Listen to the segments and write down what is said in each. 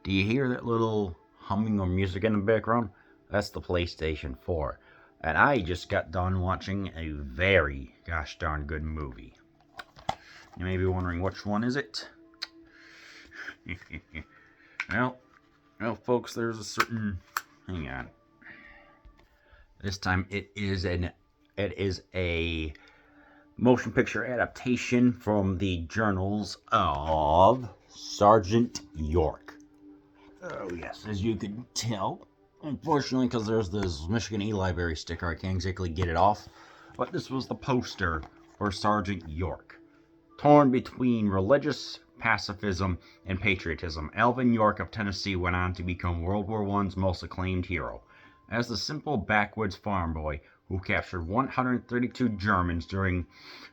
Do you hear that little humming or music in the background? That's the PlayStation 4. And I just got done watching a very gosh darn good movie. You may be wondering which one is it? well, well, folks, there's a certain. Hang on. This time it is a motion picture adaptation from the journals of Sergeant York. Oh yes, as you can tell. Unfortunately, because there's this Michigan E-Library sticker, I can't exactly get it off. But this was the poster for Sergeant York. Torn between religious pacifism and patriotism, Alvin York of Tennessee went on to become World War I's most acclaimed hero. As the simple backwoods farm boy who captured 132 Germans during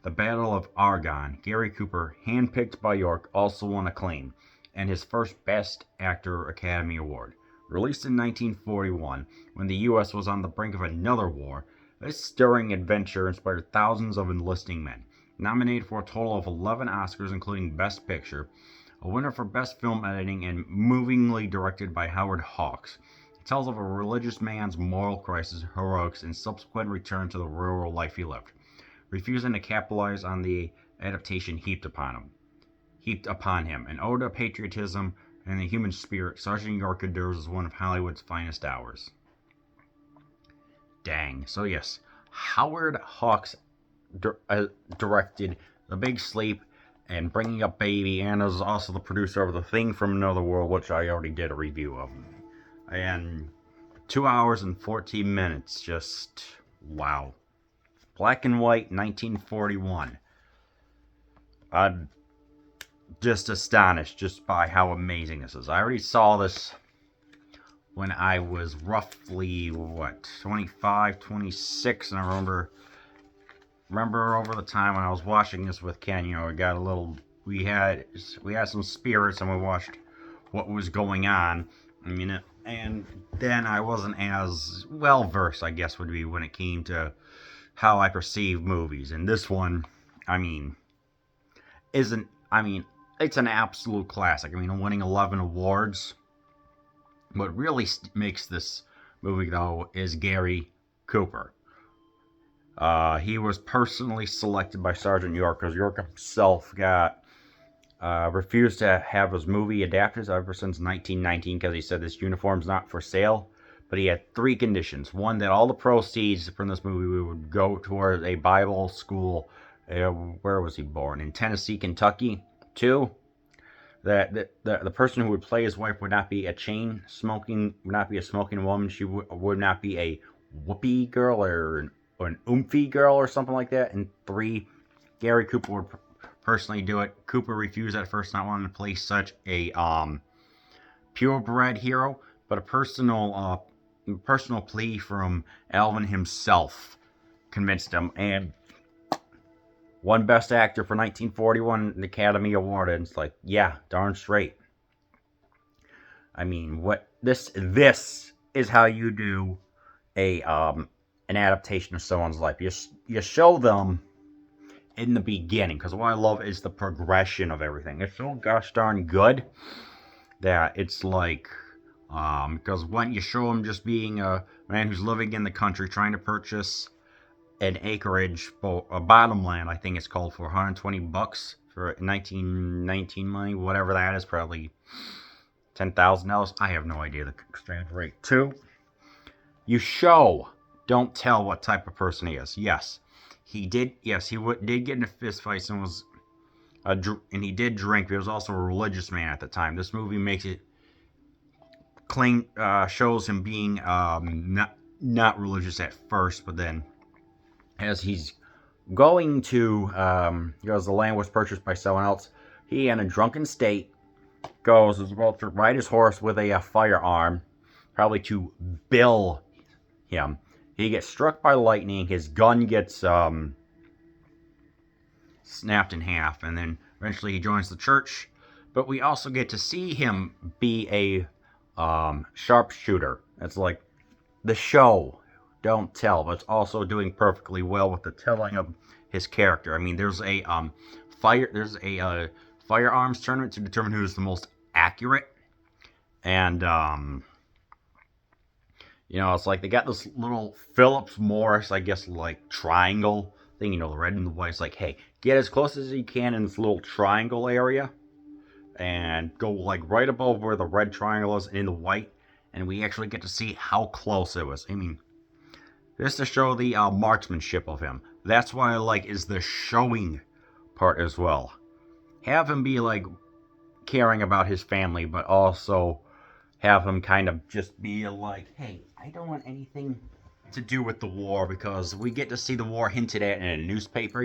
the Battle of Argonne, Gary Cooper, handpicked by York, also won acclaim and his first Best Actor Academy Award. Released in 1941, when the U.S. was on the brink of another war, this stirring adventure inspired thousands of enlisting men. Nominated for a total of 11 Oscars, including Best Picture, a winner for Best Film Editing, and movingly directed by Howard Hawks. It tells of a religious man's moral crisis, heroics, and subsequent return to the rural life he lived, refusing to capitalize on the adaptation heaped upon him. An ode to patriotism and the human spirit, Sergeant York endures as one of Hollywood's finest hours. Dang. So yes, Howard Hawks directed The Big Sleep and Bringing Up Baby, and is also the producer of The Thing from Another World, which I already did a review of. And 2 hours and 14 minutes, just wow. Black and white, 1941. I'm just astonished just by how amazing this is. I already saw this when I was roughly, 25, 26, and I remember over the time when I was watching this with Ken, we had some spirits and we watched what was going on. And then I wasn't as well versed, I guess, would be when it came to how I perceive movies. And this one, isn't, it's an absolute classic. Winning 11 awards. What really makes this movie, though, is Gary Cooper. He was personally selected by Sergeant York because York himself refused to have his movie adapted ever since 1919 because he said this uniform's not for sale. But he had 3 conditions. One, that all the proceeds from this movie would go towards a Bible school. Where was he born? In Tennessee, Kentucky. 2, that the person who would play his wife would not be a smoking woman. She would not be a whoopee girl or an oomphy girl or something like that. And 3, Gary Cooper would personally do it. Cooper refused at first, not wanting to play such a purebred hero, but a personal plea from Alvin himself convinced him, and won Best Actor for 1941, the Academy Award. And it's like, yeah, darn straight. What this is how you do an adaptation of someone's life. You show them in the beginning, because what I love is the progression of everything. It's so gosh darn good that it's like, because when you show him just being a man who's living in the country trying to purchase an acreage, a bottomland, I think it's called, for $120 for 1919 money, whatever that is, probably $10,000. I have no idea the exchange rate. 2, you show, don't tell what type of person he is. Yes, he did. Yes, he did get in a fist fight and and he did drink. But he was also a religious man at the time. This movie makes it shows him being not religious at first, but then as he's going to, because the land was purchased by someone else, he, in a drunken state, is about to ride his horse with a firearm, probably to bill him. He gets struck by lightning, his gun gets snapped in half, and then eventually he joins the church. But we also get to see him be a sharpshooter. It's like the show, don't tell, but it's also doing perfectly well with the telling of his character. There's a firearms tournament to determine who's the most accurate, And it's like they got this little Phillips Morris, I guess, like triangle thing. The red and the white. It's like, hey, get as close as you can in this little triangle area, and go like right above where the red triangle is in the white, and we actually get to see how close it was. I mean, this to show the marksmanship of him. That's what I like, is the showing part as well. Have him be like caring about his family, but also have him kind of just be like, hey, I don't want anything to do with the war, because we get to see the war hinted at in a newspaper,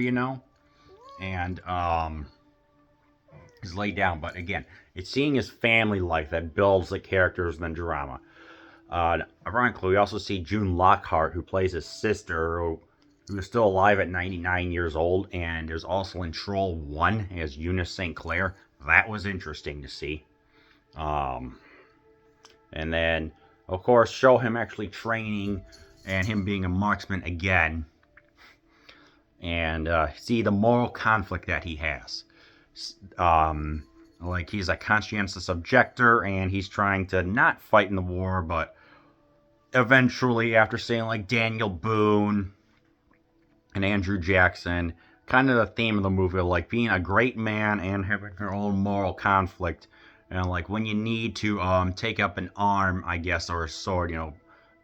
and is laid down. But again, it's seeing his family life that builds the characters and the drama. Ironically, we also see June Lockhart, who plays his sister, who is still alive at 99 years old, and is also in Troll 1 as Eunice St. Clair. That was interesting to see. And then, of course, show him actually training and him being a marksman again. And see the moral conflict that he has. Like, he's a conscientious objector, and he's trying to not fight in the war, but eventually, after seeing like Daniel Boone and Andrew Jackson, kind of the theme of the movie, like being a great man and having your own moral conflict, and like when you need to take up an arm, I guess, or a sword,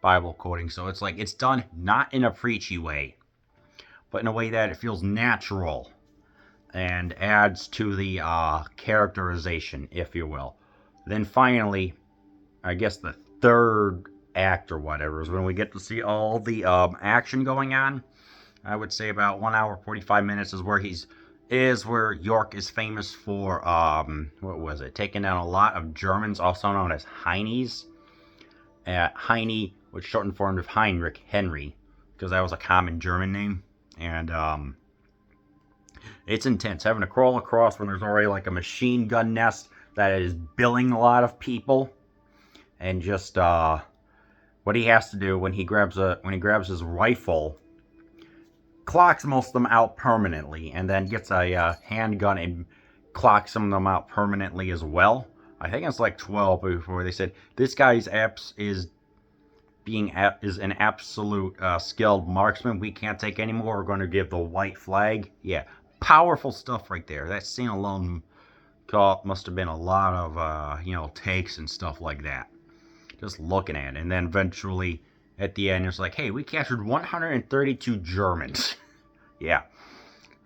Bible quoting. So it's like it's done not in a preachy way, but in a way that it feels natural and adds to the characterization, if you will. Then finally, I guess the third act or whatever is when we get to see all the action going on. I would say about 1 hour 45 minutes is where York is famous for taking down a lot of Germans, also known as Heine's. Heine was shortened form of Heinrich Henry, because that was a common German name. And it's intense having to crawl across when there's already like a machine gun nest that is billing a lot of people, and just what he has to do when he grabs his rifle, clocks most of them out permanently, and then gets a handgun and clocks some of them out permanently as well. I think it's like 12 before they said this guy is an absolute skilled marksman. We can't take any more. We're going to give the white flag. Yeah, powerful stuff right there. That scene alone must have been a lot of takes and stuff like that. Just looking at it. And then eventually at the end it's like, hey, we captured 132 Germans. Yeah.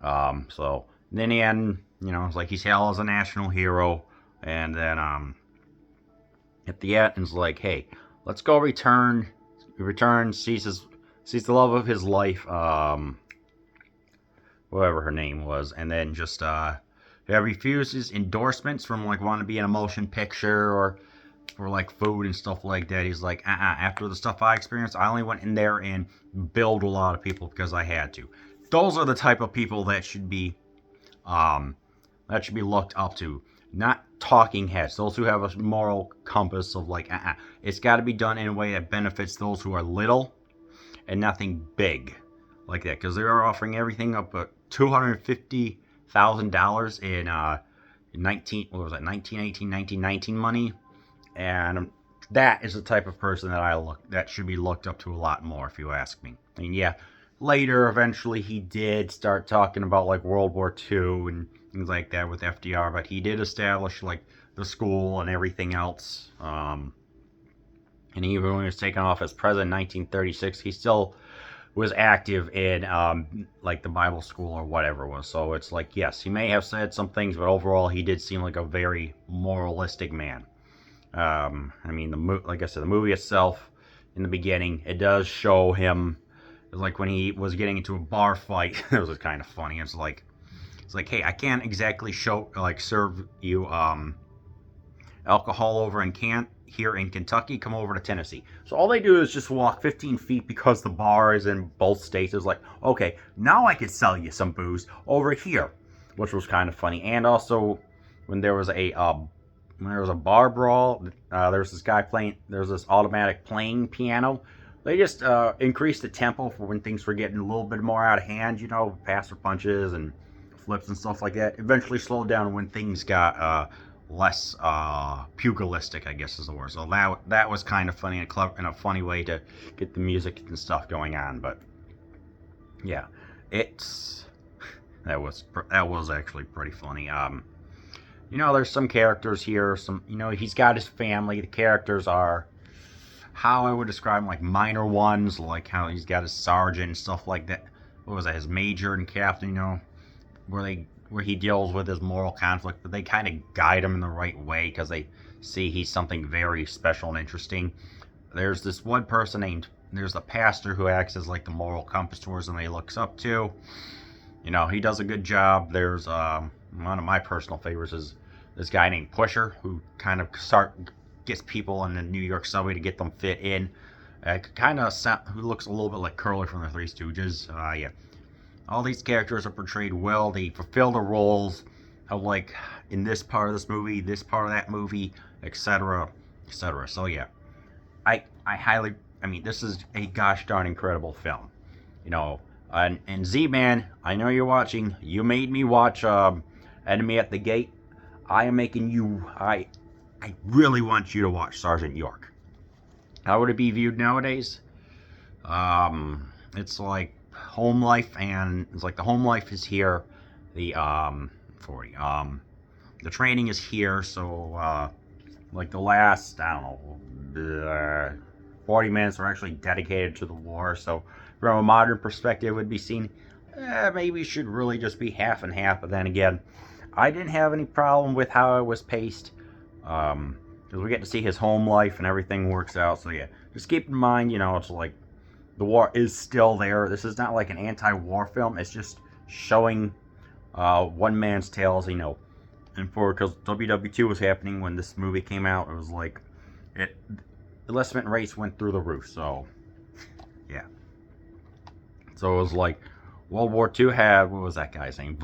So then the end, it's like he's hailed as a national hero. And then at the end it's like, hey, let's go return. He returns, sees the love of his life, whatever her name was, and then just refuses endorsements from like wanting to be in a motion picture or for like food and stuff like that. He's like, after the stuff I experienced, I only went in there and billed a lot of people because I had to. Those are the type of people that should be looked up to, not talking heads. Those who have a moral compass of like, it's got to be done in a way that benefits those who are little and nothing big like that, because they're offering everything up at $250,000 in 1919 money. And that is the type of person that should be looked up to a lot more, if you ask me. I mean, yeah, later, eventually, he did start talking about like World War II and things like that with FDR, but he did establish like the school and everything else. And even when he was taken off as president in 1936, he still was active in like the Bible school or whatever it was. So it's like, yes, he may have said some things, but overall, he did seem like a very moralistic man. I mean, like I said, the movie itself, in the beginning, it does show him, like when he was getting into a bar fight. It was kind of funny. It's like, hey, I can't exactly serve you alcohol over here in Kentucky. Come over to Tennessee. So all they do is just walk 15 feet because the bar is in both states. It's like, okay, now I could sell you some booze over here, which was kind of funny. And also, when there was a bar brawl, there's this automatic playing piano. They just increased the tempo for when things were getting a little bit more out of hand, passer punches and flips and stuff like that. Eventually slowed down when things got less pugilistic, I guess is the word. So that was kind of funny and clever, and a funny way to get the music and stuff going on. But yeah, it's that was actually pretty funny. There's some characters here. He's got his family. The characters are how I would describe them, like minor ones, like how he's got his sergeant and stuff like that. What was that? His major and captain, where he deals with his moral conflict, but they kind of guide him in the right way because they see he's something very special and interesting. There's this one person there's the pastor who acts as like the moral compass towards him, he looks up to. He does a good job. There's one of my personal favorites is this guy named Pusher, who kind of gets people in the New York subway to get them fit in. Who looks a little bit like Curly from the Three Stooges. Yeah. All these characters are portrayed well. They fulfill the roles of, like, in this part of this movie, this part of that movie, etc., etc. So yeah, this is a gosh darn incredible film. And Z-Man, I know you're watching. You made me watch Enemy at the Gate. I am making you. I really want you to watch Sergeant York. How would it be viewed nowadays? It's like home life, and it's like the home life is here. The the training is here. So like the last 40 minutes are actually dedicated to the war. So from a modern perspective, it would be seen maybe it should really just be half and half. But then again, I didn't have any problem with how it was paced. Because we get to see his home life and everything works out. So yeah, just keep in mind, it's like the war is still there. This is not like an anti-war film. It's just showing one man's tales, and because WW2 was happening when this movie came out, it was like enlistment rates went through the roof. So yeah, so it was like World War II had, what was that guy's name?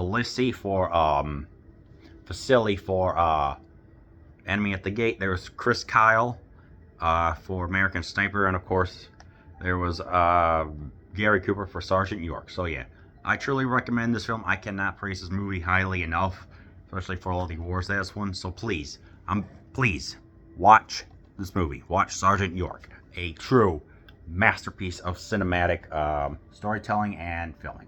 Vasily for Enemy at the Gate. There was Chris Kyle for American Sniper, and of course there was Gary Cooper for Sergeant York. So yeah, I truly recommend this film. I cannot praise this movie highly enough, especially for all the wars that it's won. So please watch this movie. Watch Sergeant York, a true masterpiece of cinematic storytelling and filming.